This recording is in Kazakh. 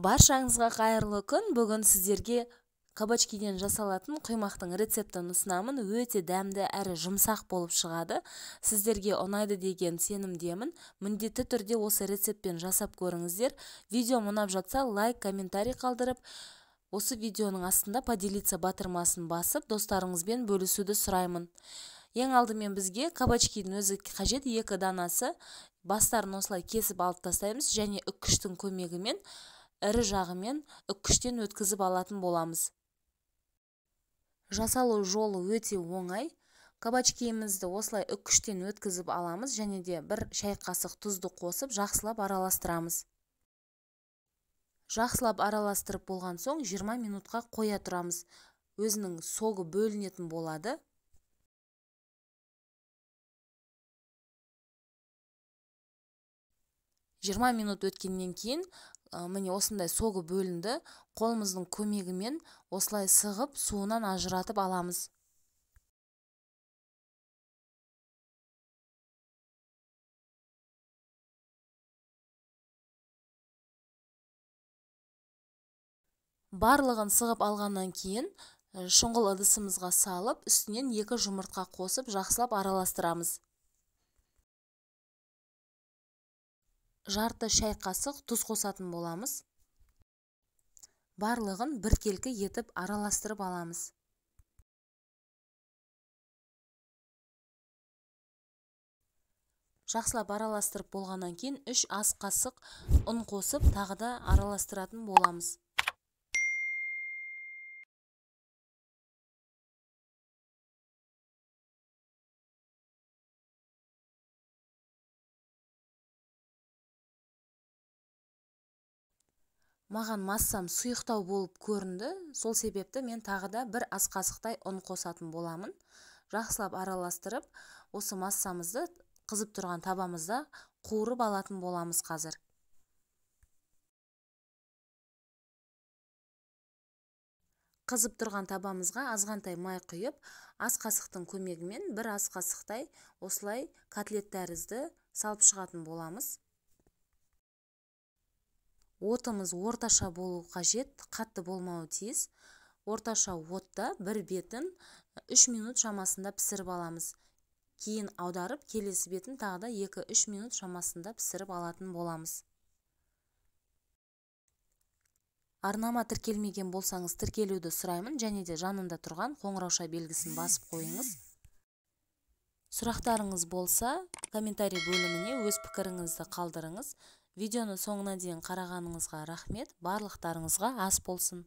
Баршаңызға қайырлы күн. Бүгін сіздерге кабачкиден жасалатын құймақтың рецептін ұсынамын. Өте дәмді әрі жұмсақ болып шығады. Сіздерге ұнайды деген сенімдемін. Міндетті түрде осы рецептпен жасап көріңіздер. Видео ұнап жатса лайк, комментарий қалдырып, осы видеоның астында поделиться батырмасын басып, достарыңызбен бөлісуді сұраймын. Ең алдымен бізге кабачкидің өзі қажет, 2 данасы. Бастарын осылай кесіп алып тастаймыз және үккіштің көмегімен ірі жағымен үккіштен өткізіп алатын боламыз. Жасалу жолы өте оңай. Кабачкиімізді осылай үккіштен өткізіп аламыз және де 1 шай қасық тұзды қосып жақсылап араластырамыз. Жақсылап араластырып болған соң 20 минутқа қоя тұрамыз. Өзінің соғы бөлінетін болады. Жиырма минут өткеннен кейін міне осындай соғы бөлінді. Қолымыздың көмегімен осылай сығып, суынан ажыратып аламыз. Барлығын сығып алғаннан кейін шұңғыл ыдысымызға салып, үстінен 2 жұмыртқа қосып жақсылап араластырамыз. Жарты шай қасық тұз қосатын боламыз. Барлығын біркелкі етіп араластырып аламыз. Жақсылап араластырып болғаннан кейін 3 ас қасық ұн қосып тағы да араластыратын боламыз. Маған массам сұйықтау болып көрінді. Сол себепті мен тағы да 1 ас қасықтай ұн қосатын боламын. Жақсылап араластырып, осы массамызды қызып тұрған табамызда қуырып алатын боламыз қазір. Қызып тұрған табамызға азғантай май құйып, ас қасықтың көмегімен 1 ас қасықтай осылай котлет тәрізді салып шығатын боламыз. Отымыз орташа болу қажет, қатты болмауы тиіс. Орташа отта бір бетін 3 минут шамасында пісіріп аламыз. Кейін аударып, келесі бетін тағы да 2-3 минут шамасында пісіріп алатын боламыз. Арнама тіркелмеген болсаңыз тіркелуді сұраймын және де жанында тұрған қоңырауша белгісін басып қойыңыз. Сұрақтарыңыз болса, комментарий бөліміне өз пікіріңізді қалдырыңыз. Видеоны соңына дейін қарағаныңызға рахмет. Барлықтарыңызға ас болсын.